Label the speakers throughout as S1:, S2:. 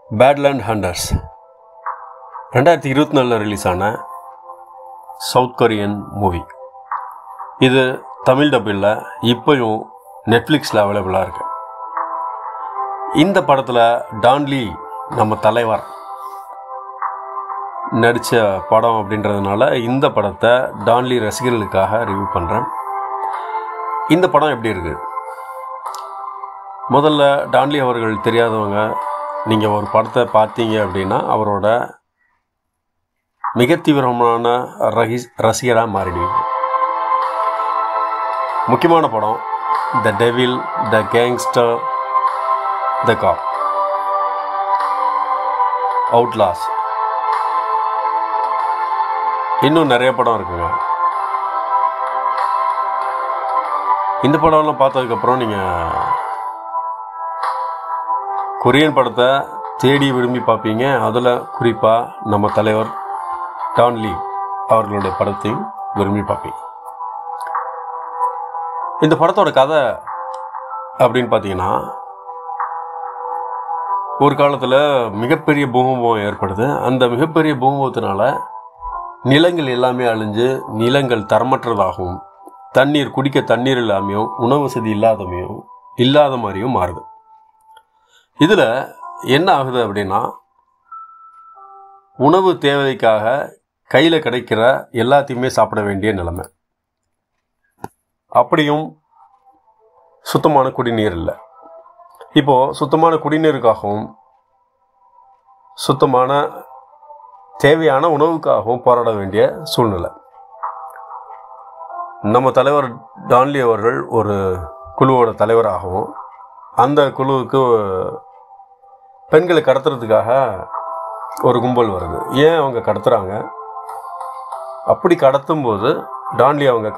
S1: பேட்லேண்ட் hunters 2024 release ஆன south Korean movie. இது தமிழ் டப்பில் இப்போயும் நெட்ஃப்ளிக்ஸில் அவைலபிளாக இருக்கு. இந்த படத்தில் டான் லீ நம்ம தலைவர் நடித்த படம் அப்படின்றதுனால இந்த படத்தை டான் லீ ரசிகர்களுக்காக ரிவ்யூ பண்ணுறேன். இந்த படம் எப்படி இருக்குது? முதல்ல டான் லீ அவர்கள் தெரியாதவங்க நீங்கள் ஒரு படத்தை பார்த்தீங்க அப்படின்னா அவரோட மிக தீவிரமான ரசிகராக மாறிடுவீங்க. முக்கியமான படம் the devil, the gangster, the cop, outlaws, இன்னும் நிறைய படம் இருக்குங்க. இந்த படம்லாம் பார்த்ததுக்கப்புறம் நீங்கள் கொரியன் படத்தை தேடி விரும்பி பார்ப்பீங்க. அதில் குறிப்பாக நம்ம தலைவர் டான் லீ அவர்களுடைய படத்தையும் விரும்பி பார்ப்பீங்க. இந்த படத்தோட கதை அப்படின்னு பார்த்தீங்கன்னா, ஒரு காலத்தில் மிகப்பெரிய பூகம்பம் ஏற்படுது. அந்த மிகப்பெரிய பூகம்பத்தினால நிலங்கள் எல்லாமே அழிஞ்சு நிலங்கள் தரமற்றதாகவும், தண்ணீர் குடிக்க தண்ணீர் இல்லாமையும், உணவு வசதி இல்லாத மாதிரியும் மாறுது. இதில் என்ன ஆகுது அப்படின்னா, உணவு தேவைக்காக கையில் கிடைக்கிற எல்லாத்தையுமே சாப்பிட வேண்டிய நிலைமை. அப்படியும் சுத்தமான குடிநீர் இல்லை. இப்போது சுத்தமான குடிநீருக்காகவும் சுத்தமான தேவையான உணவுக்காகவும் போராட வேண்டிய சூழ்நிலை. நம்ம தலைவர் டான் லீ அவர்கள் ஒரு குழுவோட தலைவராகவும், அந்த குழுவுக்கு பெண்களை கடத்துறதுக்காக ஒரு கும்பல் வருது. ஏன் அவங்க கடத்துகிறாங்க? அப்படி கடத்தும்போது டான் லீ அவங்க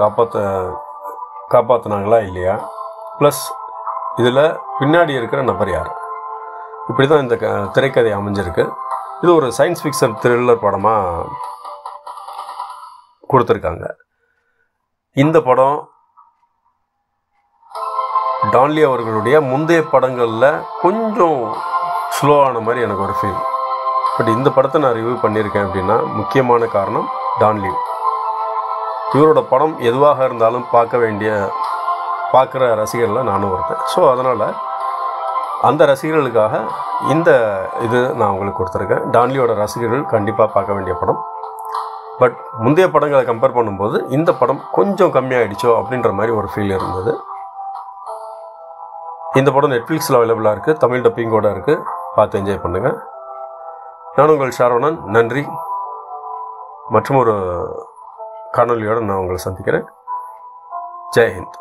S1: காப்பாற்றினாங்களா இல்லையா? ப்ளஸ் இதில் பின்னாடி இருக்கிற நபர் யார்? இப்படி தான் இந்த திரைக்கதை அமைஞ்சிருக்கு. இது ஒரு சயின்ஸ் ஃபிக்ஷன் த்ரில்லர் படமாக கொடுத்துருக்காங்க. இந்த படம் டான் லீ அவர்களுடைய முந்தைய படங்களில் கொஞ்சம் ஸ்லோவான மாதிரி எனக்கு ஒரு ஃபீல். பட் இந்த படத்தை நான் ரிவ்யூ பண்ணியிருக்கேன் அப்படின்னா முக்கியமான காரணம் டான் லீ. இவரோட படம் எதுவாக இருந்தாலும் பார்க்குற ரசிகர்களில் நானும் ஒருத்தன். ஸோ அதனால் அந்த ரசிகர்களுக்காக இந்த இது நான் உங்களுக்கு கொடுத்துருக்கேன். டான் லீயோட ரசிகர்கள் கண்டிப்பாக பார்க்க வேண்டிய படம். பட் முந்தைய படங்களை கம்பேர் பண்ணும்போது இந்த படம் கொஞ்சம் கம்மியாகிடுச்சோ அப்படின்ற மாதிரி ஒரு ஃபீல் இருந்தது. இந்த படம் நெட்ஃப்ளிக்ஸில் அவைலபிளாக இருக்குது. தமிழ் டப்பிங் கூட இருக்குது. பார்த்து என்ஜாய் பண்ணுங்கள். நான் உங்கள் ஷாரோனன். நன்றி. மற்றும் ஒரு காணொலியோடு நான் உங்களை சந்திக்கிறேன். ஜெய் ஹிந்த்.